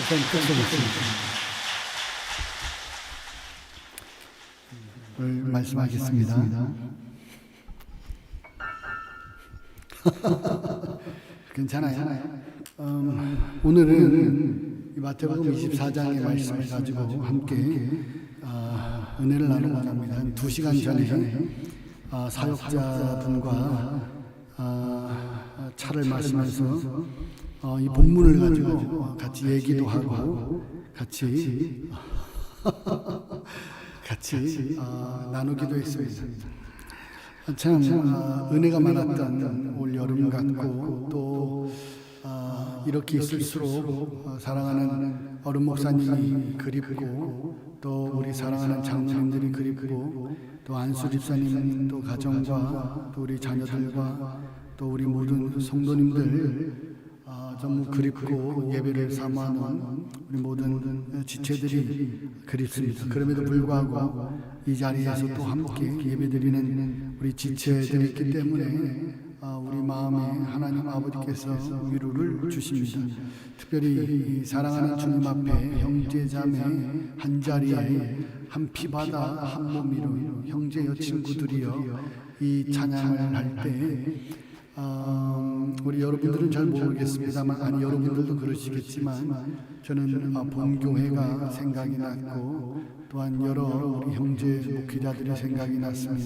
우선 끄겠습니다. 오늘 말씀하겠습니다. 괜찮아요. 오늘은 마태복음 24장의 말씀을 가지고 함께 은혜를 나누고자 합니다. 한 2시간 전에 사역자분과 차를 마시면서 이 본문을 가지고 같이 얘기도 하고 같이 나누기도 했습니다. 참 은혜가 많았던 올 여름 같고 또 이렇게 있을수록 사랑하는 어른 목사님이 그립고 또 우리 사랑하는 장로님들이 그립고 또 안수 집사님도 가정과 또 우리 자녀들과 또 우리 모든 성도님들 너무 그립고 예배를 사모하는 우리 모든 지체들이 그립습니다. 그럼에도 불구하고 이 자리에서 또 함께 예배드리는 우리 지체들이 있기 때문에 우리 마음에 하나님 아버지께서 위로를 주십니다. 특별히 사랑하는 주님 앞에 형제자매 한 자리에 한 피바다 한 몸이로 형제여 친구들이여 이 찬양을 할때 우리 여러분들은 잘 모르겠습니다만 아니 여러분들도 그러시겠지만 저는 본교회가 생각이 났고 또한 여러 우리 형제 목회자들이 생각이 났으며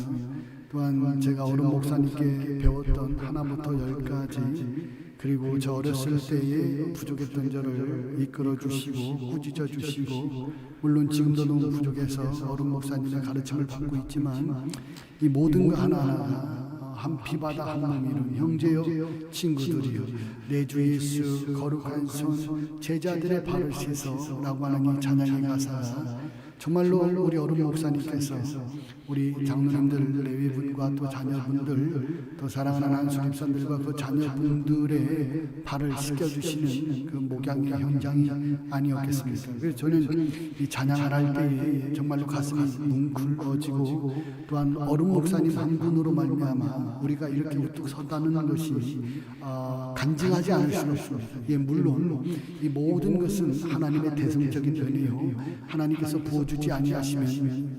또한 제가 어른 목사님께 배웠던 하나부터 10까지 그리고 저 어렸을 때에 부족했던 저를 이끌어 주시고 꾸짖어 주시고 물론 지금도 너무 부족해서 어른 목사님의 가르침을 받고 있지만 이 모든 거 하나하나가 한 피바다 한 몸이룬 형제여 친구들이여 내 주 예수 거룩한 손 제자들의 발을 씻어 라고 하는 이 찬양의 가사가 정말로 우리 어른 목사님께서 우리 장로님들 레위분과 또 자녀분들 또 사랑하는 안수 집사님들과 그 자녀분들의 발을 씻겨주시는 그 목양의 현장이 아니었겠습니까? 그래서 저는 이 찬양을 할 때에 정말로 가슴이 뭉클어지고 또한 어른 목사님 한 분으로 말미암아 우리가 이렇게 우뚝 서다는 것이 간증하지 않을 수 없습니다. 예, 물론 이 모든 것은 하나님의 대성적인 은혜요 하나님께서 부어주지 아니하시면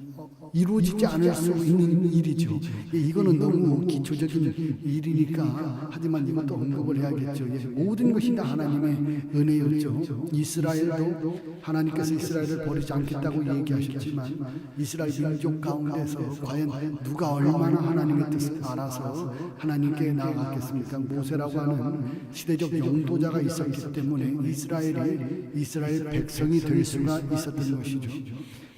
이루어지지 않을 수 있는 일이죠. 예, 이거는 너무 기초적인 일이니까 하지만 이것도 언급을 해야겠죠. 예, 모든 것이 다 하나님의 은혜였죠. 이스라엘도 하나님께서 이스라엘을 버리지 않겠다고 얘기하셨지만 이스라엘 민족 가운데서 과연 누가 얼마나 하나님의 뜻을 알아서 하나님께 나아갔겠습니까? 모세라고 하는 시대적 용도자가 있었기 때문에 이스라엘 백성이 될 수가 있었던 것이죠.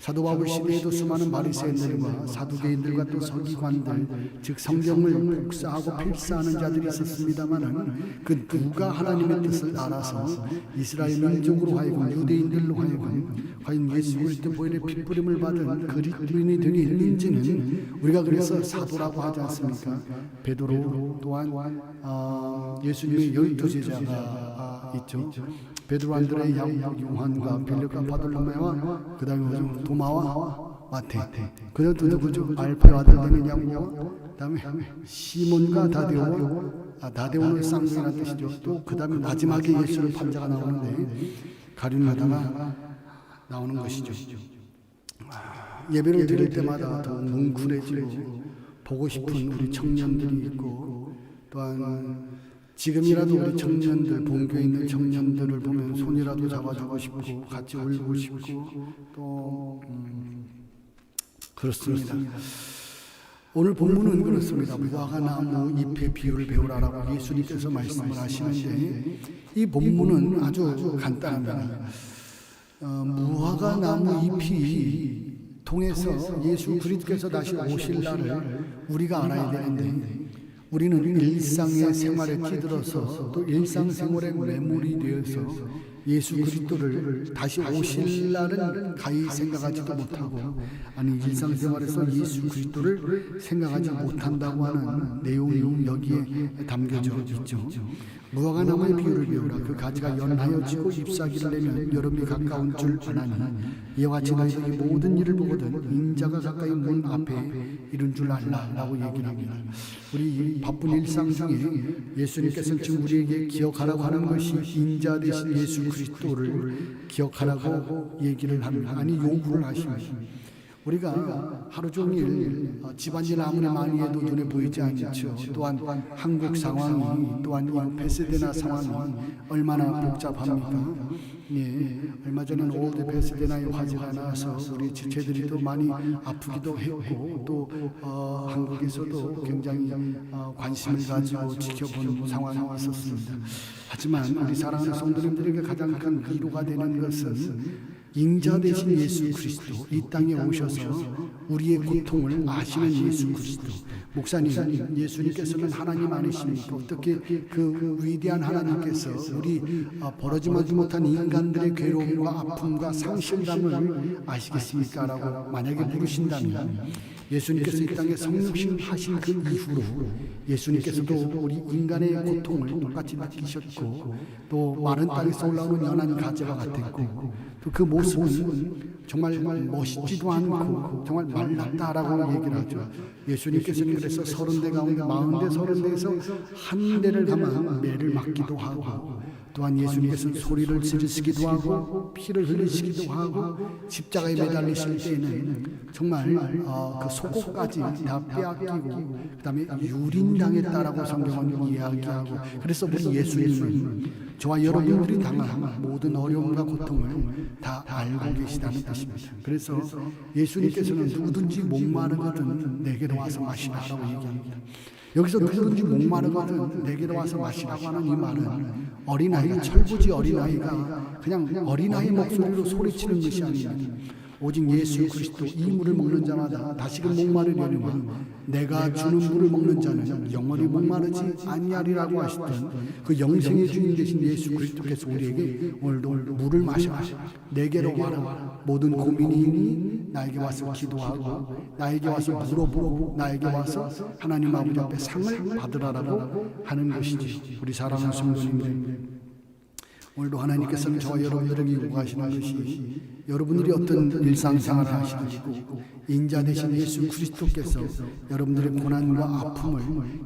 사도 바울 시대에도 수많은 바리새인들과 사두개인들과 또 서기관들 즉 성경을 복사하고 필사하는 자들이 있었습니다마는 그 누가 하나님의 뜻을 알아서 이스라엘 민족으로 하여금 유대인들로 하여금 과연 예수 그리스도 보혈의 핏부림을 받은 그리스도인이 되게 있는지는 우리가 그래서 사도라고 하지 않습니까? 베드로 또한 예수님의 12제자가 있죠. 베드로 안드레 야고보 요한과 빌립과 바돌로메와 그 다음에 도마와 마태 그 다음에 또 누구죠? 알파의 아들 되는 야고보 그 다음에 시몬과 다데오는 쌍둥이라는 뜻이죠. 또 그 다음에 마지막에 예수를 판자가 나오는데 가룟유다가 나오는 것이죠. 예배를 드릴 때마다 더 뭉클해지고 보고 싶은 우리 청년들이 있고 또한 지금이라도 우리 청년들, 본교에 있는 청년들을 보면 손이라도 잡아주고 싶고 같이 울고 싶고 또 그렇습니다. 오늘 본문은 그렇습니다. 무화과 나무 잎의 비유를 배우라라고 예수님께서 말씀을 하시는데 이 본문은 아주 간단합니다. 무화과 나무 잎이 통해서 예수 그리스도께서 다시 오실 날을 우리가 알아야 되는데 우리는 일상의 생활에 끼들어서 또 일상생활에 매몰이 되어서 예수 그리스도를 다시 오실 날은 가히 생각하지도 못하고 아니 일상생활에서 예수 그리스도를 생각하지 못한다고 하는 내용이 여기에 담겨져 있죠. 무화과 나무의 비유를 배우라. 그 가지가 연하여 지고 잎사귀를 내면 여름이 가까운 줄 아나니 이와 같이 너희들이 모든 일을 보거든 인자가 가까이 문 앞에 이른 줄 알라라고 얘기를 합니다. 우리 바쁜 일상 중에 예수님께서는 지금 우리에게 기억하라고 하는 것이 인자 되신 예수 그리스도를 기억하라고 얘기를 합니다. 아니 요구를 하십니다. 우리가 하루 종일 집안일 아무리 많이 해도 눈에 보이지 않죠. 또한 한국 상황이, 또한 이 페세데나 상황이 얼마나 복잡합니까? 예, 얼마 전에 올드 페세데나의 화재가 나서 우리 지체들이 또 많이 아프기도 했고, 또 한국에서도 굉장히 관심을 가지고 지켜본 상황이 있었습니다. 하지만 우리 사랑하는 성도님들에게 가장 큰 위로가 되는 것은 인자 되신 예수 그리스도, 이 땅에 오셔서 우리의 고통을 아시는 예수 그리스도. 목사님, 예수님께서는 하나님 아니십니까? 어떻게 그 위대한 하나님께서 우리 벌어지지 못한 인간들의 괴로움과 아픔과 상실감을 아시겠습니까? 라고 만약에 물으신다면, 예수님께서 이 땅에 성육신 하신 그 이후로 예수님께서도 우리 인간의 고통을 똑같이 느끼셨고, 또 마른 땅에서 올라오는 연한 가지와 같았고, 또 그 모습은 정말 멋있지도 않고 정말 말랐다라고 얘기를 하죠. 예수님께서는 그래서 30대 가운데 40대, 30대에서 한 대를 가만 매를 맞기도 하고, 또한 예수님께서는 소리를 지르시기도 하고 피를 흘리시기도 하고, 십자가에 매달리실 때에는 정말 그 속옷까지 다 빼앗기고 그 다음에 유린당했다라고 성경은 이야기하고, 그래서 우리 예수님은 저와 여러분들이 당한 모든 어려움과 고통을 다 알고 계시다는 뜻입니다. 그래서 예수님께서는 누구든지 목마르거든 내게로 와서 마시라라고 얘기합니다. 여기서 누구든지 목마르거든 내게로 와서 마시라고 하는 이 말은 어린아이, 철부지 어린아이가 그냥 어린아이 목소리로 소리치는 것이 아닙니다. 오직 예수 그리스도 이 물을 먹는 자마다 다시금 목마르려니와 내가 주는 물을 먹는 자는 영원히 목마르지 아니하리라고 하시던 그 영생의 주인 되신 예수 그리스도께서 우리에게 오늘도 물을 마셔라, 내게로 와라, 모든 고민이 있니 나에게 와서 기도하고 나에게 와서 물어보고 나에게 와서 하나님 아버지 앞에 상을 받으라라고 하는 것이지. 우리 사랑하는 성도님들, 오늘도 하나님께서는 저와 여러분들에게 요구하시는 것이 여러분들이 어떤 일상생활을 하시고 인자 되신 예수 그리스도께서 여러분들의 고난과 아픔을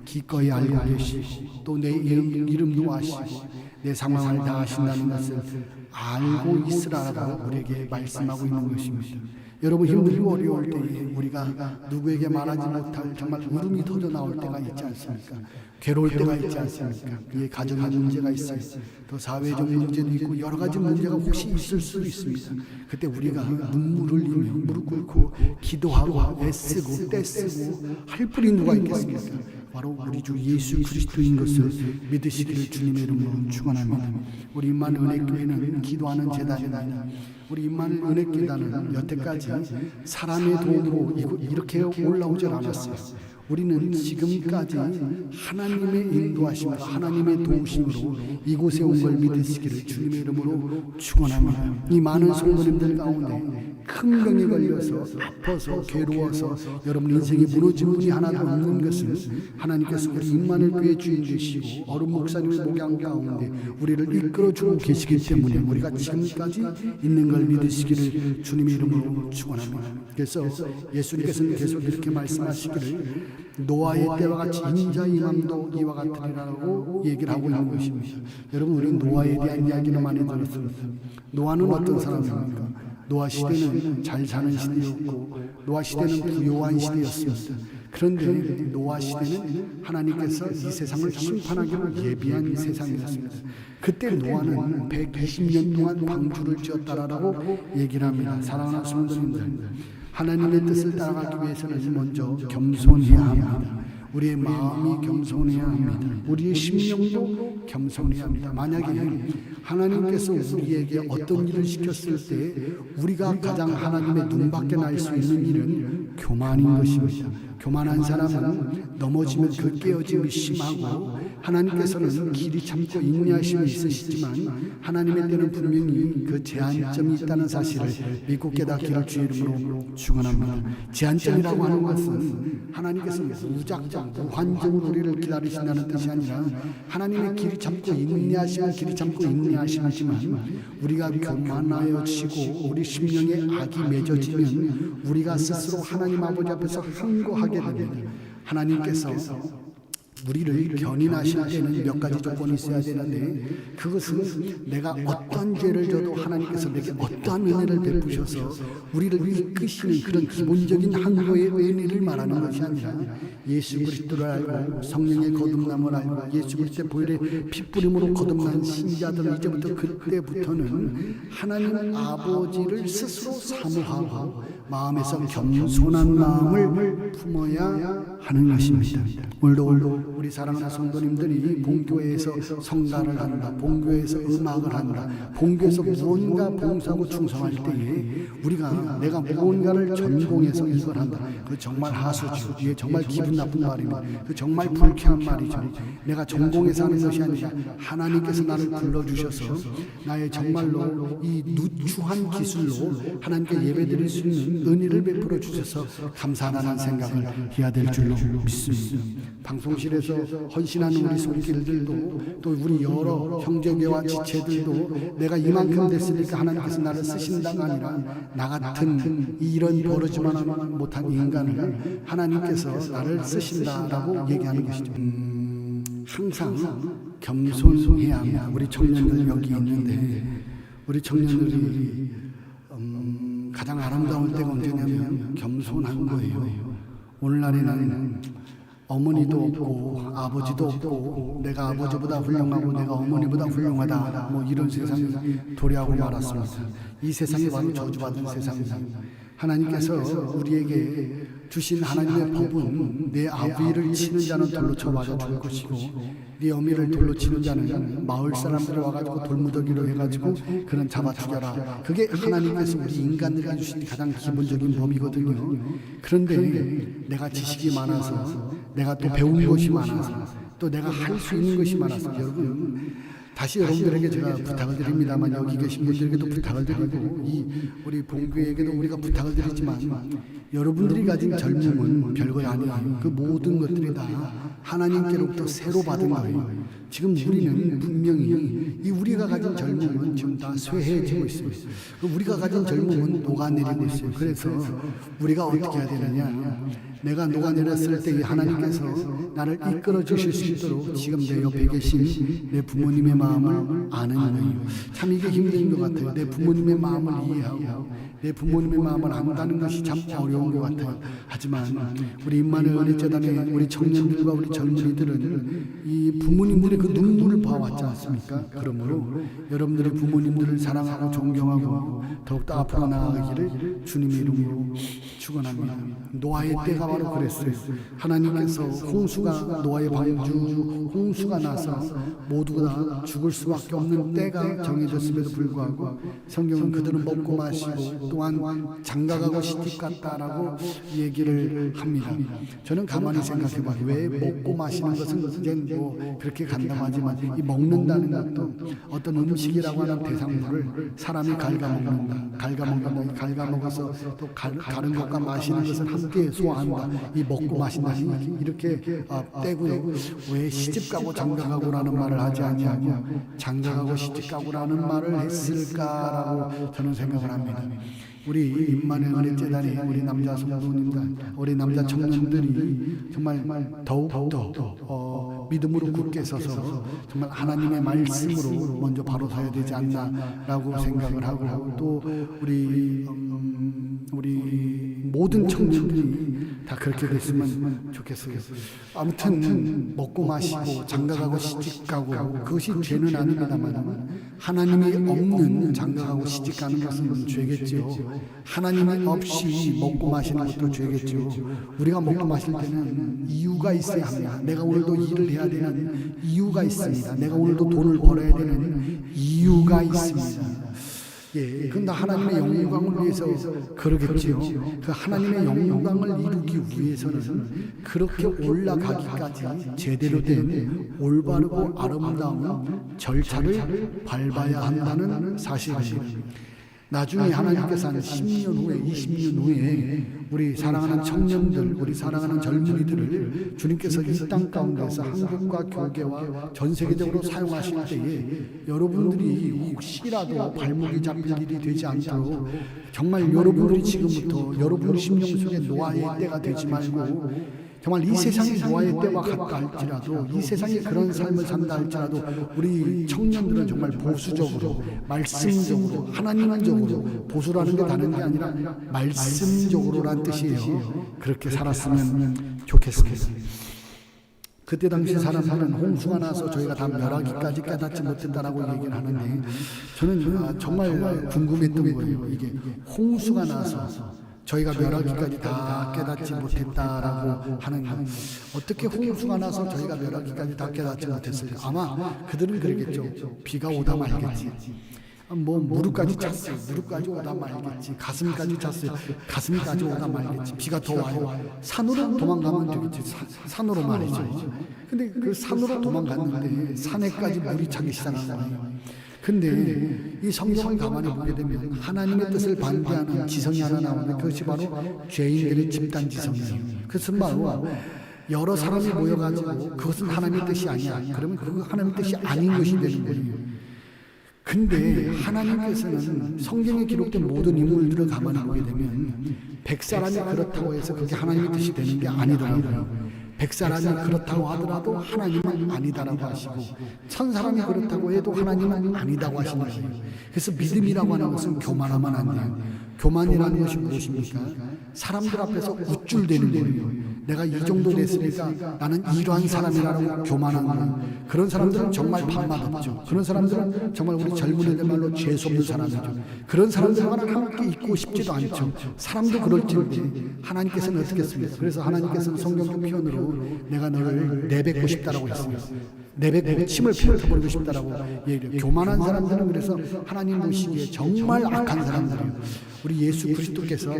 기꺼이 알고 계시고 또 내 이름도 아시고 내 상황을 다 아신다는 것을 알고 있으라고 우리에게 말씀하고 있는 것입니다. 여러분 힘들고 어려울 때에 우리가 누구에게 말하지 못할 정말 울음이 터져 나올 때가 있지 않습니까? 괴로울 때가 있지 않습니까? 이 가정의 문제가 있어요. 또 사회적 문제도 있고 여러 가지 문제가 혹시 있을 수도 있습니다. 그때 우리가 눈물을 흘리며 무릎 꿇고 기도하고 애쓰고 떼쓰고 할 분이 누가 있겠습니까? 바로 우리 주 예수 그리스도인 것을 믿으시기를 주님의 이름으로 축원합니다. 우리 임마누엘 은혜교회는 기도하는 재단입니다. 우리 임마누엘 은혜교단은 여태까지 사람의 도움으로 이렇게 올라오질 않았어요. 우리는 지금까지 하나님의 인도하심과 하나님의 도우심으로 이곳에 온 걸 믿으시기를 주님의 이름으로 축원합니다. 이 많은 성도님들 가운데 큰 병에 걸려서 아파서 괴로워서 여러분 인생이 무너진 분이 하나도 없는 것은 하나님께서 우리 임마누엘 교회 주인 되시고 어른 목사님의 목양 가운데 우리를 이끌어주고 계시기 때문에 우리가 지금까지 있는 걸 믿으시기를 주님의 이름으로 축원합니다. 그래서 예수님께서는 계속 이렇게 말씀하시기를 노아의 때와 같이 인자 임함도 이와 같으리라고 얘기를 하고 있는 것입니다. 여러분, 우리는 노아에 대한 이야기를 많이 들었습니다. 노아는 어떤 사람입니까? 노아 시대는 잘 사는 시대였고 노아 시대는 부요한 시대였습니다. 그런데 노아 시대는 하나님께서 이 세상을 심판하기로 예비한 세상이었습니다. 그때 노아는 120년 동안 방주를 지었다라고 얘기를 합니다. 사랑하는 성도님들, 하나님의 뜻을 따라가기 위해서는 먼저 겸손해야 합니다. 우리의 마음이 겸손해야 합니다. 우리의 심령도 겸손해야 합니다. 만약에 하나님께서 우리에게 어떤 일을 시켰을 때 우리가 가장 하나님의 눈밖에 날 수 있는 일은 교만인 것입니다. 교만한 사람은 넘어지면 그 깨어짐이 심하고 하나님께서는 길이 참고 인내하심이 있으시지만 하나님의 때는 분명히 그 제한점이 있다는 사실을 믿고 깨닫기를 주의 이름으로 축원합니다. 제한점이라고 하는 것은 하나님께서 무작정 무한정으로 우리를 기다리신다는 뜻이 아니라 하나님의 길이 참고 인내하시면 길이 참고 인내하시지만 우리가 교만하여지고 우리 심령에 악이 맺어지면 우리가 스스로 하나님 아버지 앞에서 항거하게 됩니다. 하나님께서 우리를 견인하실 때는 몇 가지 조건이 있어야 되는데, 그것은 내가 어떤 죄를 져도 하나님께서 내게 어떠한 은혜를 베푸셔서 우리를 이끄시는 그런 기본적인 한도의 은혜를 말하는 것이 아니라, 예수 그리스도를 알고 성령의 거듭남을 알고 예수 그리스도의 보혈의 핏부림으로 거듭난 신자들, 이제부터 그때부터는 하나님 아버지를 스스로 사모하고 마음에서 겸손한 마음을 품어야 하는 것입니다. 오늘도 우리 사랑하는 성도님들이 본교회에서 성가를 한다, 본교회에서 음악을 한다, 본교회에서 무언가 봉사하고 충성할 때에 우리가 내가 무언가를 전공해서 이걸 한다, 그 정말 하수죠. 이게 정말 기분 나쁜 말입니다. 그 정말 불쾌한 말이죠. 내가 전공해서 하는 것이 아니라 하나님께서 나를 불러주셔서 나의 정말로 이 누추한 기술로 하나님께 예배드릴 수 있는 은혜를 베풀어 주셔서 감사하다는 생각을 해야 될 줄로 믿습니다. 방송실에서 헌신하는 우리 손길들도, 또 우리 여러 형제계와 지체들도 내가 이만큼 됐으니까 하나님께서 나를 쓰신다가 아니라 나 같은 이런 버러지만 못한 인간을 하나님께서 나를 쓰신다라고 얘기하는 것이죠. 항상 겸손해야 합니다. 우리 청년들 여기 있는데, 우리 청년들이 가장 아름다운 때가 언제냐면 겸손한 거예요. 오늘날에는 어머니도 없고 아버지도 없고 내가 아버지보다 훌륭하고 내가 어머니보다 훌륭하다, 뭐 이런 세상이 도래하고 말았습니다. 이 세상이 바로 저주받은 세상입니다. 하나님께서 우리에게 주신 하나님의 법은 내 아비를 치는 자는 돌로 쳐 맞아 죽을 것이고 네 어미를 돌로 치는 자는 마을 사람들이 와가지고 돌무더기로 해가지고 그는 잡아 죽여라. 그게 하나님께서 우리 인간들에게 주신 가장 기본적인 법이거든요. 그런데 내가 지식이 많아서, 내가 또 배운 것이 많아서, 또 내가 할 수 있는 것이 많아서, 여러분 다시 여러분들에게 제가 부탁을 드립니다만, 여기 계신 분들에게도 부탁을 드리고 우리 본교에게도 우리가 부탁을 드리지만, 여러분들이 가진 젊음은 별거 아니에요. 그 모든 것들이 다 하나님께로부터 새로 받은 거예요. 지금 우리는 분명히 이 우리가 가진 젊음은 지금 다 쇠해지고 있습니다. 우리가 가진 젊음은 녹아내리고 있어요. 그래서 우리가 어떻게 해야 되느냐, 내가 녹아내렸을 때 하나님께서 나를 이끌어 주실 수 있도록 지금 내 옆에 계신 내 부모님의 마음을 아는 거예요. 참 이게 힘든 것 같아요. 내 부모님의 마음을 이해하고 내 부모님의 마음을 안다는 것이 참 어려운 것 같아요. 하지만 우리 임마누엘 은혜재단의 우리 청년들과 우리 젊은이들은 이 부모님들의 그 눈물을 봐왔지 않습니까? 그러므로 여러분들이 부모님들을 사랑하고 존경하고 더욱더 앞으로 나아가기를 주님의 이름으로 축원합니다. 노아의 때가 바로 그랬어요. 하나님께서 홍수가, 노아의 방주 홍수가 나서 모두가 다 죽을 수밖에 없는 때가 정해졌음에도 불구하고 성경은 그들은 먹고 마시고 또한 장가가고 시집갔다라고 얘기를 합니다. 저는 가만히 생각해봐요. 왜 먹고 마시는 것은 이제 뭐 그렇게 간담하지만, 이 먹는다는 것도 어떤 음식이라고 하는 대상물을 사람이 갉아먹는다, 갉아먹어서 또 다른 것과 마시는 것을 함께 소화한다, 이 먹고 마신다, 이렇게 떼고요. 왜 시집가고 장가가고라는 말을 하지 않냐고 장가가고 시집가고라는 말을 했을까라고 저는 생각을 합니다. 우리 임마누엘 은혜재단의 우리 남자 성도님들, 우리 남자 청년들이 정말 더욱더 믿음으로 굳게 서서 정말 하나님의 말씀으로 먼저 바로 서야 되지 않나라고 생각을 하고, 또 우리 모든 청년들이 다 그렇게 됐으면 좋겠어요. 아무튼 먹고 마시고 장가가고 시집가고 그것이 죄는 아닙니다만, 하나님이 없는 장가가고 시집가는 것은 죄겠죠. 하나님이 없이 먹고 마시는 것도 죄겠죠. 우리가 먹고 마실 때는 이유가 있어야 합니다. 내가 오늘도 일을 해야 되는 이유가 있습니다. 내가 오늘도 돈을 벌어야 되는 이유가 있습니다. 예, 그건 다 하나님의 영광을 위해서 그러겠지요. 그 하나님의 영광을 이루기 위해서는 그렇게 올라가기까지 제대로 된 올바르고 아름다운 절차를 밟아야 한다는 사실입니다. 나중에 하나님께서 한 10년 후에, 20년 후에 우리 사랑하는 청년들, 우리 사랑하는 젊은이들을 주님께서 이 땅 가운데서 한국과 교계와 전 세계적으로 사용하실 때에 여러분들이 혹시라도 발목이 잡힐 일이 되지 않도록 정말 여러분들이 지금부터 여러분 심령 속에 노아의 때가 되지 말고 정말 이 세상이 노아의 때와 같다 할지라도, 이 세상이 그런 삶을 산다 할지라도 우리 청년들은 정말 보수적으로, 말씀적으로, 하나님적으로, 보수라는 게 다른 게 아니라 말씀적으로란 뜻이에요. 그렇게 살았으면 좋겠습니다. 그때 당시 사람들은 홍수가 나서 저희가 다 멸하기까지 깨닫지 못했다라고 얘기를 하는데, 저는 정말 궁금했던 거예요. 이게 홍수가 나서 저희가 멸하기까지 다 깨닫지 못했다라고 하는, 어떻게 홍수가 나서 저희가 멸하기까지 다 깨닫지 못했을까? 아마 그들은 그러겠죠. 비가 오다 말겠지. 뭐 무릎까지 찼어요. 무릎까지 오다 말겠지. 가슴까지 찼어요. 가슴까지 오다 말겠지. 비가 더 와요. 산으로 도망가면 되겠지. 산으로 말이죠. 근데 그 산으로 도망갔는데 산에까지 물이 차기 시작한 거예요. 근데 이 성경을 가만히 보게 되면 하나님의 뜻을 반대하는 지성이 하나 나오는데, 그것이 바로 죄인들의 집단 지성이에요. 그것은 바로 여러 사람이 모여가지고 그것은 하나님의 뜻이 아니야. 그러면 그 하나님의 뜻이 아닌 것이 되는 거예요. 근데 하나님께서는 성경에 기록된 모든 인물들을 가만히 보게 되면 100사람이 그렇다고 해서 그게 하나님의 뜻이 되는 게 아니더라고요. 100사람이 그렇다고 하더라도 하나님은 아니다라고 하시고, 1000사람이 그렇다고 해도 하나님은 아니다고 하시는 거예요. 그래서 믿음이라고 하는 것은 교만하면 안 돼요. 교만이라는 것이 무엇입니까? 사람들 앞에서 우쭐대는 거예요. 내가 이 정도 됐으니까 나는 이러한 사람이라고 교만한 거예요. 그런 사람들은 정말 밥맛 없죠. 그런 사람들은 정말 우리 젊은이들 말로 재수없는 사람이죠. 그런 사람들과는 함께 있고 싶지도 않죠. 사람도 그럴지인데 하나님께서는 어떻게 했습니까? 그래서 하나님께서는 성경 표현으로 내가 너를 내뱉고 싶다라고 했습니다. 내뱉고 침을 뱉어버리고 싶다라고 얘기해요. 교만한 사람들은 그래서 하나님 보시기에 정말 악한 사람들이에요. 우리 예수 그리스도께서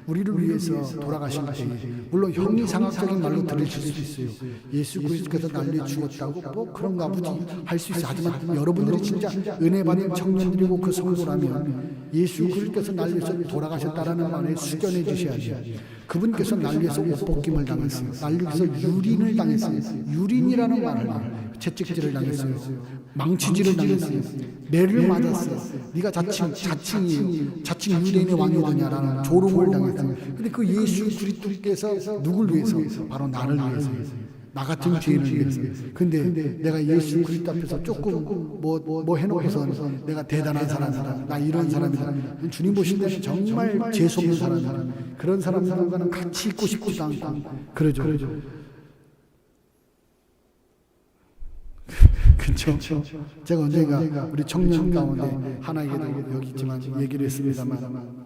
우리를 위해서 돌아가실 때, 물론 형이상학적인 말로 들으실 수 있어요. 예수 그리스도께서 난리 죽었다고 뭐 그런가 보지 할 수 있어요. 하지만 여러분들이 진짜 은혜 받은 청년들이고 그 성도라면 예수 그리스도께서 난리에서 돌아가셨다라는 말에 숙연해 주셔야죠. 그분께서 난리에서 옷벗김을 당했어요. 난리에서 유린을 당했어요. 유린이라는 말을 채찍질을 당했어요. 망치질을 당했어요. 매를 맞았어요. 네가 자칭 유대인의 왕이 되냐라는 조롱을 당했어요. 근데 그 예수 그리스도께서 누굴 위해서? 바로 나를 위해서. 나 같은 죄인을 위해서. 근데 내가 예수 그리스도 앞에서 조금 뭐 해놓고서 내가 대단한 사람이다, 나 이런 사람이다, 주님 보실 때는 정말 재수없는 사람이다. 그런 사람들과는 같이 있고 싶지도 않고 그러죠. 그렇죠. 제가 언젠가 우리 청년 가운데 하나에게도 여기 있지만 얘기를 했습니다만,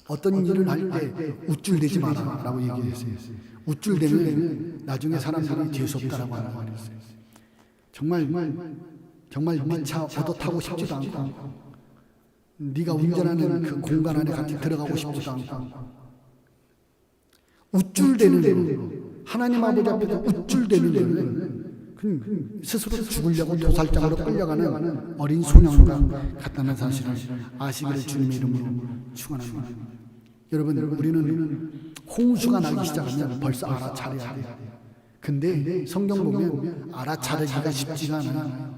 어떤 일을 할 때 우쭐대지 마라 라고 얘기했어요. 우쭐대면 나중에 사람들이 재수없다라고 하는 말이 있어요. 정말 미차 얻어 타고 싶지도 않고, 네가 운전하는 그 공간 안에 같이 들어가고 싶지도 않고, 우쭐대는 하나님 아버지 앞에서 우쭐대는 스스로 죽으려고 도살장으로 끌려가는 어린 소년과 같다는 사실을 아시기를 주님의 이름으로 축원합니다. 여러분, 우리는 홍수가 나기 시작하면 벌써 알아차려야 돼요. 근데 성경 보면 알아차리기가 쉽지가 않아요.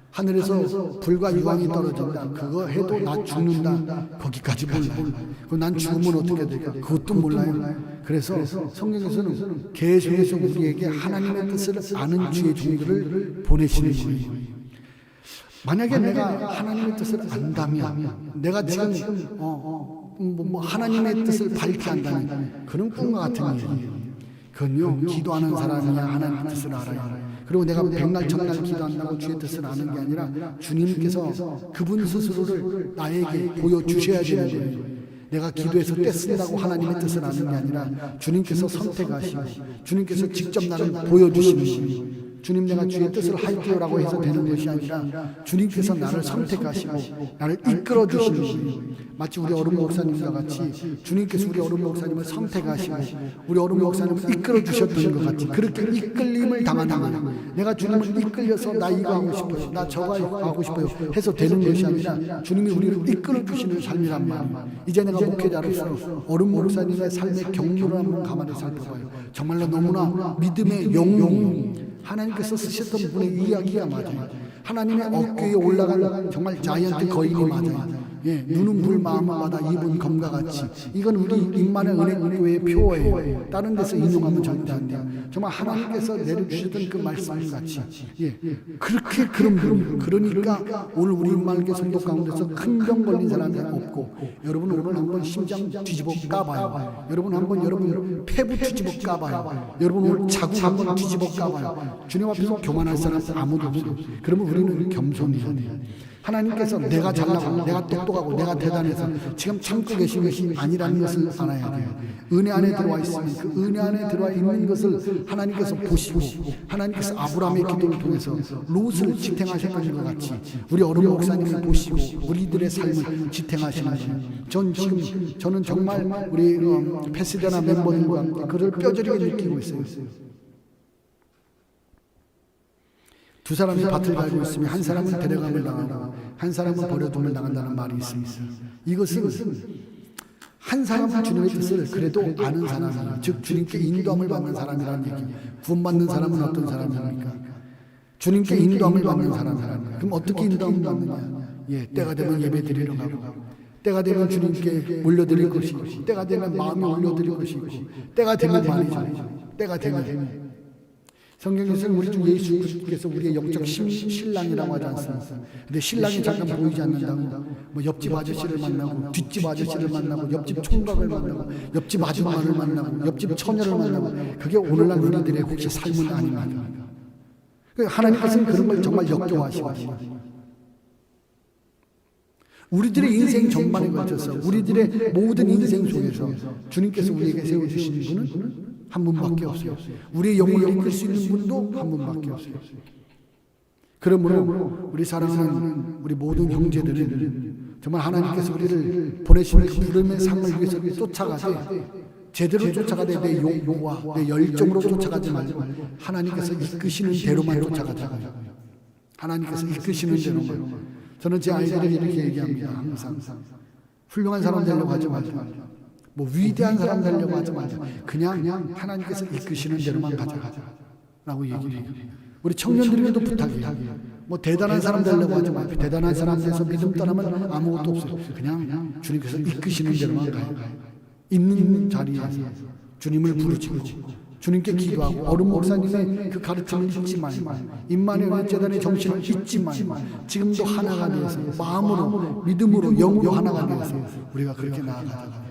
하늘에서 불과 유황이 떨어진다, 그거 해도 나 죽는다, 거기까지 몰라요. 그럼 난 죽으면 어떻게 될까? 그것도 몰라요. 그래서 성경에서는 계속해서 우리에게 하나님의 뜻을 아는 주의 종들을 보내시는 거예요. 만약에 내가 하나님의 뜻을 안다면, 내가 지금 하나님의 뜻을 밝히 한다면, 그런 꿈과 같은 일이에요. 그건요, 기도하는 사람이야 하나님의 뜻을 알아요. 그리고 내가 백날 천날 기도한다고 주의 뜻을 아는 게 아니라 주님께서 그분 스스로를 나에게 보여주셔야 되는 거예요. 내가 기도해서 떼쓴다고 하나님의 뜻을 아는 게 아니라 주님께서 선택하시고 주님께서 직접 나를 보여주시는 거예요. 주님, 내가 주의 뜻을 할게요라고 해서 되는 것이 아니라 주님께서 나를 선택하시고 나를 이끌어 주시는 거예요. 마치 우리 어른 목사님과 같이 주님께서 우리 어른 목사님을 선택하시고 우리 어른 목사님을 이끌어 주셨던 것 같이, 그렇게 이끌림을 당하는, 내가 주님을 이끌려서 나 이거 하고 싶어요, 나 저거 하고 싶어요 해서 되는 것이 아니라 주님이 우리를 이끌어 주시는 삶이란 말이에요. 이제 내가 목회자로서 어른 목사님의 삶의 경륜을 한번 가만히 살펴봐요. 정말로 너무나 믿음의 영웅, 하나님께서 쓰셨던 분의 이야기가 맞아요. 하나님의 어깨에 올라간 정말 자이언트 거인이 맞아요. 예, 눈은 불 마음마다 입은 검과 같이. 이건 우리 임마누엘 은혜교회의 표어예요. 다른 데서 인용하면 절대 안 돼요. 정말 하나님께서 내려주셨던 그 말씀 같이. 예, 그렇게 그런 분이에요. 그러니까 오늘 우리 임마누엘 성도 가운데서 큰 병 걸린 사람이 없고, 여러분 오늘 한번 심장 뒤집어 까봐요. 여러분 한번 여러분 폐부 뒤집어 까봐요. 여러분 오늘 자궁 한번 뒤집어 까봐요. 주님 앞에서 교만할 사람 아무도 없어요. 그러면 우리는 겸손해야 돼요. 하나님께서 내가 잘나고 내가 똑똑하고 내가 대단해서 지금 참고 계신 것이 아니라는 것을 알아야 돼요. 은혜 안에 들어와 있으면 그 은혜 안에 들어와 있는 것을 하나님께서 보시고, 하나님께서 아브라함의 기도를 통해서 롯을 지탱하셨던 것 같이 우리 어른 목사님을 보시고 우리들의 삶을 지탱하시는 거예요. 저는 정말 우리 패스대나 멤버들과 함께 그를 뼈저리게 느끼고 있어요. 두 사람이 밭을 갈고 있으면 한 사람은 데려감을 당하고 한 사람은 버려둠을 당한다는 말이 있습니다. 이것은 한 사람은 주님의 뜻을 그래도 아는 사람이에요. 즉 주님께 인도함을 받는 사람이라는 얘기예요. 구원받는 사람은 어떤 사람입니까? 주님께 인도함을 받는 사람이라는. 그럼 어떻게 인도함을 받느냐? 예, 때가 되면 예배 드리러 가고, 때가 되면 주님께 올려드릴 것이고, 때가 되면 마음에 올려드릴 것이고, 때가 되면 말이죠. 때가 되면. 성경에서는 우리 주 예수 그리스도께서 우리의 영적 신랑이라고 하지 않습니까? 근데 신랑이 잠깐 보이지 않는다고 뭐 옆집 아저씨를 만나고 뒷집 아저씨를 만나고 옆집 총각을 만나고 옆집 아줌마를 만나고 옆집 처녀를 만나고, 그게 오늘날 우리들의 혹시 삶은 아닙니까? 하나님께서는 그런 걸 정말 역겨워하시거든요. 우리들의 인생 전반에 걸쳐서 우리들의 모든 인생 속에서 주님께서 우리에게 세워주신 분은 한 분밖에 없어요. 우리의 영혼을 이끌 수 있는 분도 한 분밖에 없어요. 그러므로 우리 사랑하는 우리 모든 형제들은 정말 하나님께서 우리를 보내신 그 부름의 상을 위해서 쫓아가되, 제대로 쫓아가되 내 욕구와 내 열정으로 쫓아가지 말고 하나님께서 이끄시는 대로만 쫓아가자. 하나님께서 이끄시는 대로만. 저는 제 아이들에게 이렇게 얘기합니다. 항상 훌륭한 사람 되려고 하지 말자. 뭐 위대한 사람 되려고 하지 말자. 그냥 하나님께서 이끄시는 대로만 가자 라고 얘기해요. 우리 청년들에게도 부탁해요. 뭐 대단한 사람 되려고 하지 말고, 대단한 사람 돼서 믿음 따르면 아무것도 없어요. 그냥 주님께서 이끄시는 대로만 가요. 있는 자리에서 주님을 부르짖고 주님께 기도하고, 어른 목사님의 그 가르침을 잊지 말고, 임마누엘 재단의 정신을 잊지 말고, 지금도 하나가 되어서 마음으로 믿음으로 영으로 하나가 되어서 우리가 그렇게 나아가자.